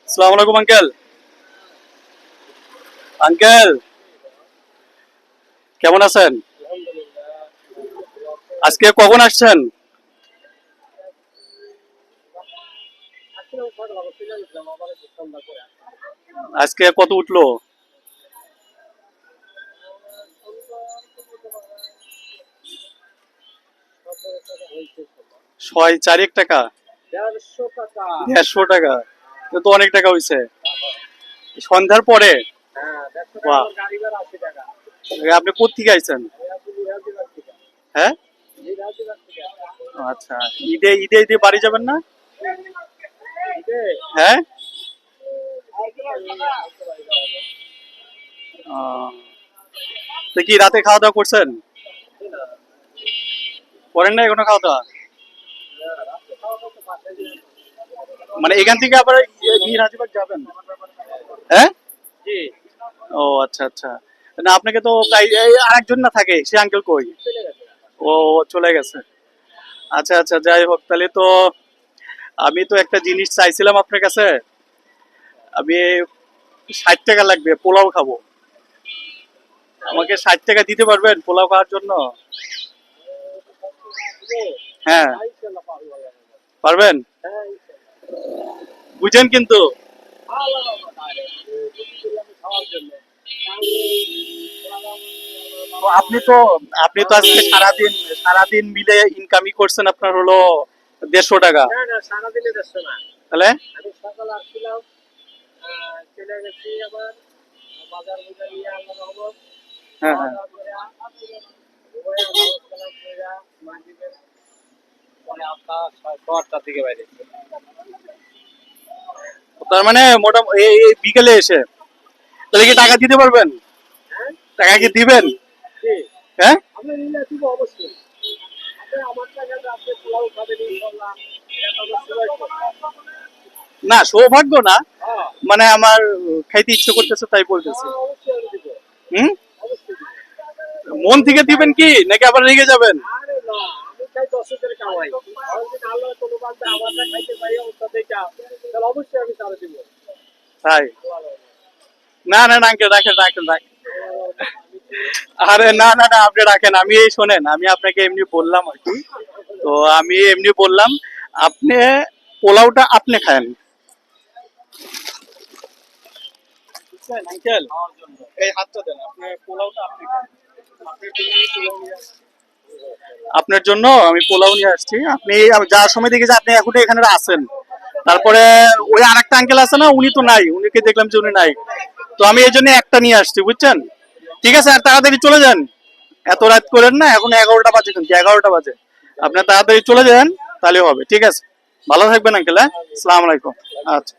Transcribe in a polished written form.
আসসালামু আলাইকুম uncle. Uncle কেমন আছেন? আজকে কখন আসছেন? আজকে কত উঠলো? 6 4 টাকা, 150 টাকা। এ তো অনেক টাকা হইছে সন্ধ্যার পরে। বাহ, আপনি কোত্থেকে আইছেন? হ্যাঁ, আচ্ছা। ঈদে ঈদে ঈদে বাড়ি যাবেন না? হ্যাঁ। আহ, তো কি রাতে খাওয়া দাওয়া করছেন? করেন না এখনো খাওয়া দাওয়া? মানে এখান থেকে আবার মীর হাজিবাগ যাবেন? হ্যাঁ। ও আচ্ছা আচ্ছা। না আপনাকে তো প্রায় আরেকজন না থাকে, সে আঙ্কেল কই? ও চলে গেছে। আচ্ছা আচ্ছা, যাই হোক তাহলে তো আমি তো একটা জিনিস চাইছিলাম আপনার কাছে। আমি 60 টাকা লাগবে, পোলাও খাবো। আমাকে 60 টাকা দিতে পারবেন পোলাও খাওয়ার জন্য? হ্যাঁ, পারবেন? বুঝেন কিন্তু। তো আপনি তো আজকে সারাদিন মিলে ইনকামই করছেন আপনার হলো 150 টাকা। তাহলে হ্যাঁ হ্যাঁ, তার মানে মোটামুটি এই বিকেলে এসে তাহলে কি টাকা দিতে পারবেন? টাকা কি দিবেন? হ্যাঁ। না সৌভাগ্য না, মানে আমার খাইতে ইচ্ছে করতেছে তাই বলতেছি। হুম। মন থেকে দিবেন কি নাকি আবার রেগে যাবেন? তাই? না না না আঙ্কেল, রাখেন রাখেন রাখেন। আরে না না না, আপনি রাখেন। আমি এই শোনেন, আমি আপনাকে এমনি বললাম আর কি। তো আমি এমনি বললাম, আপনি পোলাওটা আপনি খান। বুঝছেন আঙ্কেল? এই হাতটা দেন, আপনার পোলাওটা আপনি খান। আপনার জন্য আমি পোলাও নিয়ে আসছি। আপনি যাওয়ার সময় দেখি যে আপনি এখন এখানে আছেন। তারপরে ওই আরেকটা আঙ্কেল আছে না, উনি তো নাই, উনিকে দেখলাম যে উনি নাই। তো আমি এই জন্য একটা নিয়ে আসছি, বুঝছেন? ঠিক আছে, আর তাড়াতাড়ি চলে যান। এত রাত করেন না, এখন 11টা বাজে, কিন্তু 11টা বাজে। আপনার তাড়াতাড়ি চলে যান, তাহলে হবে। ঠিক আছে, ভালো থাকবেন আঙ্কেল। হ্যাঁ, আসসালামু আলাইকুম। আচ্ছা।